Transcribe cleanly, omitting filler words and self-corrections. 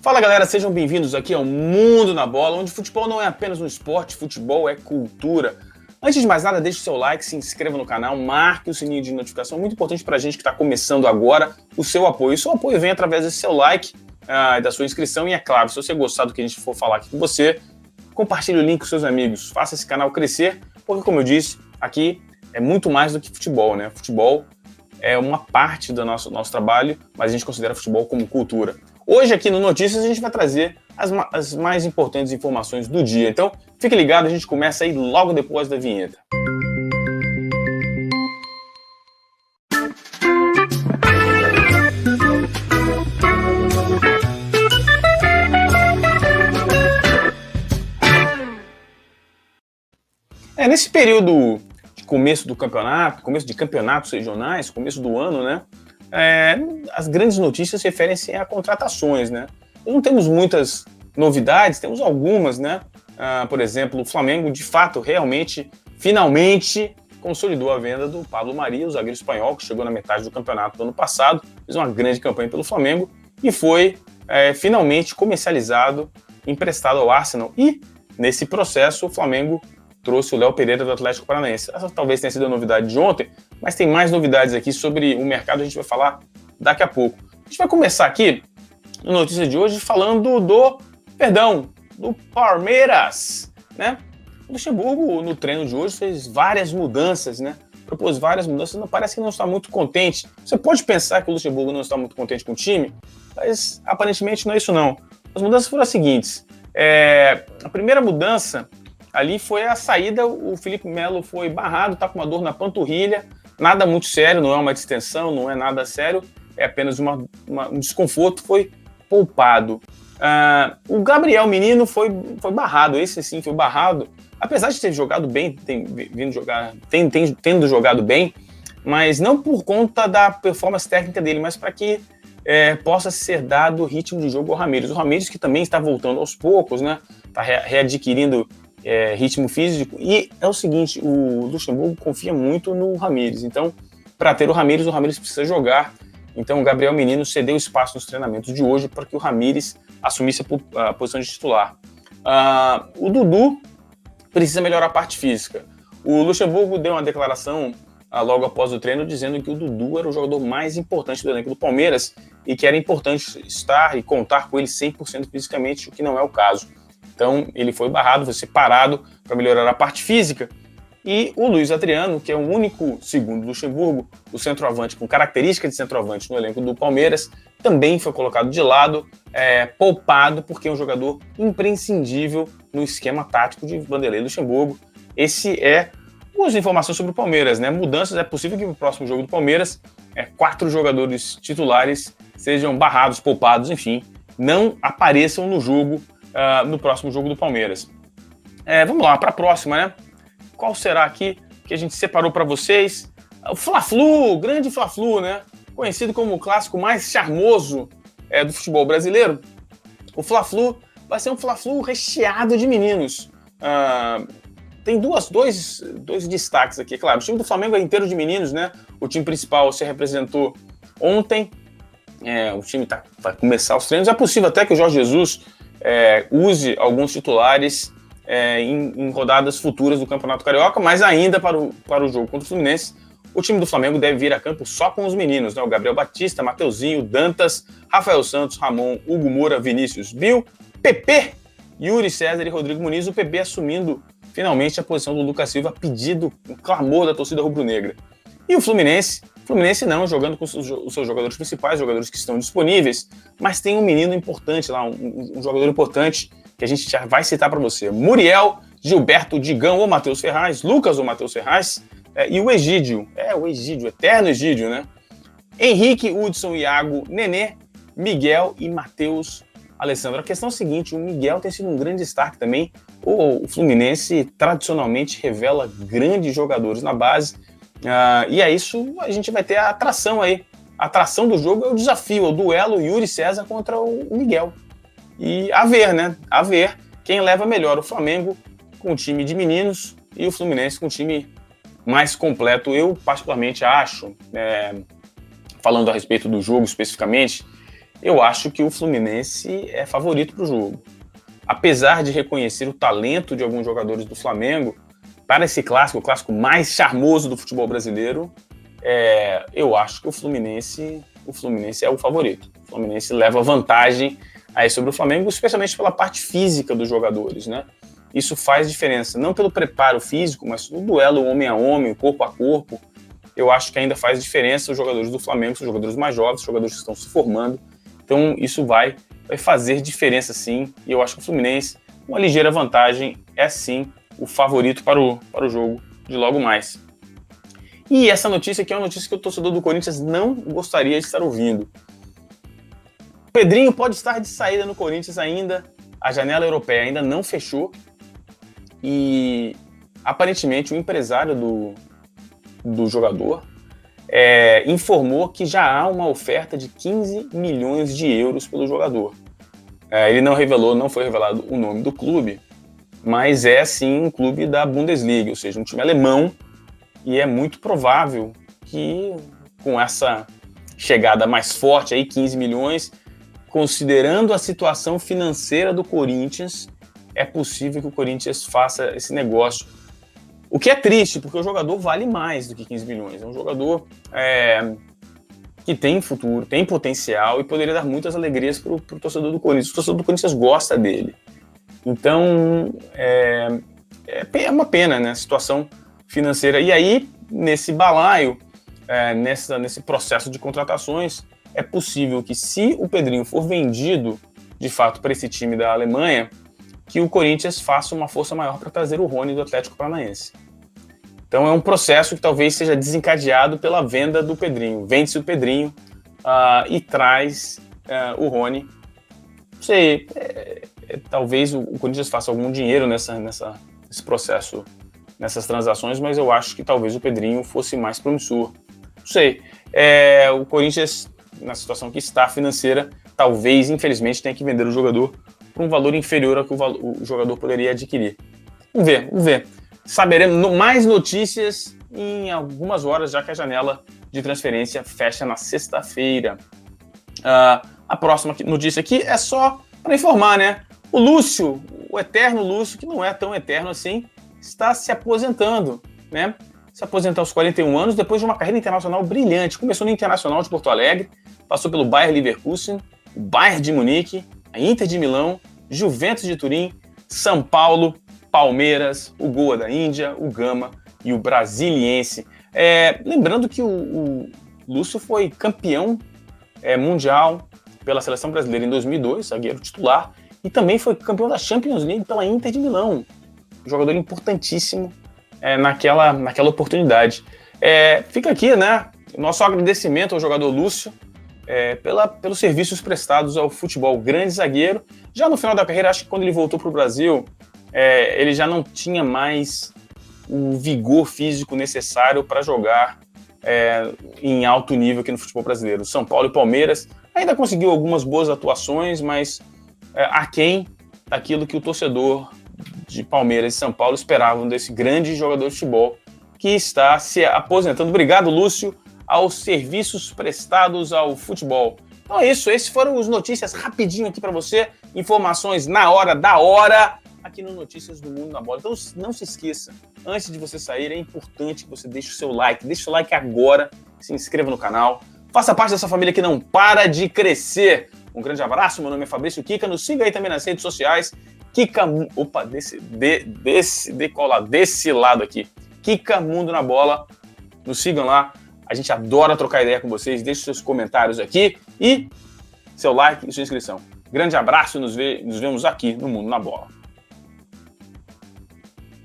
Fala galera, sejam bem-vindos aqui ao Mundo na Bola, onde futebol não é apenas um esporte, futebol é cultura. Antes de mais nada, deixe o seu like, se inscreva no canal, marque o sininho de notificação, muito importante pra gente que está começando agora, o seu apoio. O seu apoio vem através desse seu like, da sua inscrição e, é claro, se você gostar do que a gente for falar aqui com você, compartilhe o link com seus amigos, faça esse canal crescer, porque, como eu disse, aqui é muito mais do que futebol, né? Futebol é uma parte do nosso trabalho, mas a gente considera futebol como cultura. Hoje aqui no Notícias a gente vai trazer as mais importantes informações do dia. Então, fique ligado, a gente começa aí logo depois da vinheta. Nesse período de começo do campeonato, começo de campeonatos regionais, começo do ano, né? As grandes notícias referem-se a contratações, né? Não temos muitas novidades, temos algumas, né? Por exemplo, o Flamengo, de fato, realmente, finalmente, consolidou a venda do Pablo Mari, o zagueiro espanhol, que chegou na metade do campeonato do ano passado, fez uma grande campanha pelo Flamengo e foi finalmente comercializado, emprestado ao Arsenal. E, nesse processo, o Flamengo trouxe o Léo Pereira do Atlético Paranaense. Essa talvez tenha sido a novidade de ontem, mas tem mais novidades aqui sobre o mercado, a gente vai falar daqui a pouco. A gente vai começar aqui, no Notícia de hoje, falando do Palmeiras, né? O Luxemburgo, no treino de hoje, fez várias mudanças, né? Propôs várias mudanças, não parece que não está muito contente. Você pode pensar que o Luxemburgo não está muito contente com o time, mas aparentemente não é isso não. As mudanças foram as seguintes. A primeira mudança ali foi a saída, o Felipe Melo foi barrado, tá com uma dor na panturrilha, nada muito sério, não é uma distensão, não é nada sério, é apenas um desconforto, foi poupado. O Gabriel Menino foi barrado, esse sim foi barrado, apesar de ter jogado bem, tendo jogado bem, mas não por conta da performance técnica dele, mas para que possa ser dado ritmo de jogo ao Ramires. O Ramires que também está voltando aos poucos, né? Está readquirindo ritmo físico, e é o seguinte, o Luxemburgo confia muito no Ramires, então para ter o Ramires precisa jogar, então o Gabriel Menino cedeu espaço nos treinamentos de hoje para que o Ramires assumisse a posição de titular. O Dudu precisa melhorar a parte física. O Luxemburgo deu uma declaração logo após o treino dizendo que o Dudu era o jogador mais importante do elenco do Palmeiras e que era importante estar e contar com ele 100% fisicamente, o que não é o caso. Então, ele foi barrado, foi separado para melhorar a parte física. E o Luiz Adriano, que é o único, segundo Luxemburgo, o centroavante com característica de centroavante no elenco do Palmeiras, também foi colocado de lado, poupado, porque é um jogador imprescindível no esquema tático de Vanderlei Luxemburgo. Esse é as informações sobre o Palmeiras, né? Mudanças, é possível que no próximo jogo do Palmeiras 4 jogadores titulares sejam barrados, poupados, enfim, não apareçam no jogo, no próximo jogo do Palmeiras. Vamos lá, para a próxima, né? Qual será aqui que a gente separou para vocês? O Fla-Flu, grande Fla-Flu, né? Conhecido como o clássico mais charmoso do futebol brasileiro. O Fla-Flu vai ser um Fla-Flu recheado de meninos. Tem dois destaques aqui, claro. O time do Flamengo é inteiro de meninos, né? O time principal se representou ontem. O time vai começar os treinos. É possível até que o Jorge Jesus use alguns titulares em rodadas futuras do Campeonato Carioca, mas ainda para o jogo contra o Fluminense, o time do Flamengo deve vir a campo só com os meninos, né? O Gabriel Batista, Mateuzinho, Dantas, Rafael Santos, Ramon, Hugo Moura, Vinícius, Bill, PP, Yuri César e Rodrigo Muniz, o PP assumindo finalmente a posição do Lucas Silva, pedido, um clamor da torcida rubro-negra. E o Fluminense não, jogando com os seus jogadores principais, jogadores que estão disponíveis, mas tem um menino importante lá, um jogador importante que a gente já vai citar para você. Muriel, Gilberto, Digão ou Matheus Ferraz, Lucas ou Matheus Ferraz, e o Egídio, o eterno Egídio, né? Henrique, Hudson, Iago, Nenê, Miguel e Matheus Alessandro. A questão é a seguinte, o Miguel tem sido um grande destaque também. O Fluminense tradicionalmente revela grandes jogadores na base, e é isso, a gente vai ter a atração aí. A atração do jogo é o desafio, é o duelo Yuri César contra o Miguel. E a ver, né? A ver quem leva melhor, o Flamengo com um time de meninos e o Fluminense com um time mais completo. Eu particularmente acho, falando a respeito do jogo especificamente, eu acho que o Fluminense é favorito para o jogo. Apesar de reconhecer o talento de alguns jogadores do Flamengo, para esse clássico, o clássico mais charmoso do futebol brasileiro, eu acho que o Fluminense é o favorito. O Fluminense leva vantagem aí sobre o Flamengo, especialmente pela parte física dos jogadores, né? Isso faz diferença, não pelo preparo físico, mas no duelo homem a homem, corpo a corpo. Eu acho que ainda faz diferença. Os jogadores do Flamengo são jogadores mais jovens, jogadores que estão se formando. Então isso vai fazer diferença sim. E eu acho que o Fluminense, uma ligeira vantagem, é sim o favorito para o jogo de logo mais. E essa notícia aqui é uma notícia que o torcedor do Corinthians não gostaria de estar ouvindo. O Pedrinho pode estar de saída no Corinthians ainda. A janela europeia ainda não fechou. E aparentemente o empresário do jogador informou que já há uma oferta de 15 milhões de euros pelo jogador. Ele não foi revelado o nome do clube, mas é sim um clube da Bundesliga, ou seja, um time alemão, e é muito provável que com essa chegada mais forte, aí 15 milhões, considerando a situação financeira do Corinthians, é possível que o Corinthians faça esse negócio. O que é triste, porque o jogador vale mais do que 15 milhões. É um jogador que tem futuro, tem potencial e poderia dar muitas alegrias para o torcedor do Corinthians. O torcedor do Corinthians gosta dele. Então, é uma pena, né, a situação financeira. E aí, nesse balaio, nesse processo de contratações, é possível que, se o Pedrinho for vendido, de fato, para esse time da Alemanha, que o Corinthians faça uma força maior para trazer o Rony do Atlético Paranaense. Então é um processo que talvez seja desencadeado pela venda do Pedrinho. Vende-se o Pedrinho e traz o Rony. Não sei, talvez o Corinthians faça algum dinheiro nesse processo, nessas transações, mas eu acho que talvez o Pedrinho fosse mais promissor. Não sei, o Corinthians, na situação que está financeira, talvez, infelizmente, tenha que vender o jogador por um valor inferior ao que o jogador poderia adquirir. Vamos ver. Saberemos mais notícias em algumas horas, já que a janela de transferência fecha na sexta-feira. A próxima notícia aqui é só para informar, né? O Lúcio, o eterno Lúcio, que não é tão eterno assim, está se aposentando, né? Se aposentou aos 41 anos, depois de uma carreira internacional brilhante. Começou no Internacional de Porto Alegre, passou pelo Bayer Leverkusen, o Bayern de Munique, a Inter de Milão, Juventus de Turim, São Paulo, Palmeiras, o Goa da Índia, o Gama e o Brasiliense. Lembrando que o Lúcio foi campeão mundial pela seleção brasileira em 2002, zagueiro titular, e também foi campeão da Champions League pela Inter de Milão. Um jogador importantíssimo naquela oportunidade. Fica aqui, né, nosso agradecimento ao jogador Lúcio, pelos serviços prestados ao futebol. Grande zagueiro. Já no final da carreira, acho que quando ele voltou para o Brasil, ele já não tinha mais o vigor físico necessário para jogar em alto nível aqui no futebol brasileiro. São Paulo e Palmeiras ainda conseguiu algumas boas atuações, mas aquém daquilo que o torcedor de Palmeiras e São Paulo esperavam desse grande jogador de futebol que está se aposentando. Obrigado, Lúcio, aos serviços prestados ao futebol. Então é isso, esses foram as notícias rapidinho aqui para você, informações na hora da hora, aqui no Notícias do Mundo na Bola. Então não se esqueça, antes de você sair, é importante que você deixe o seu like agora, se inscreva no canal, faça parte dessa família que não para de crescer. Um grande abraço, meu nome é Fabrício Kika, nos siga aí também nas redes sociais, Kika, desse lado aqui, Kika Mundo na Bola, nos sigam lá. A gente adora trocar ideia com vocês. Deixe seus comentários aqui e seu like e sua inscrição. Grande abraço e nos vemos aqui no Mundo na Bola.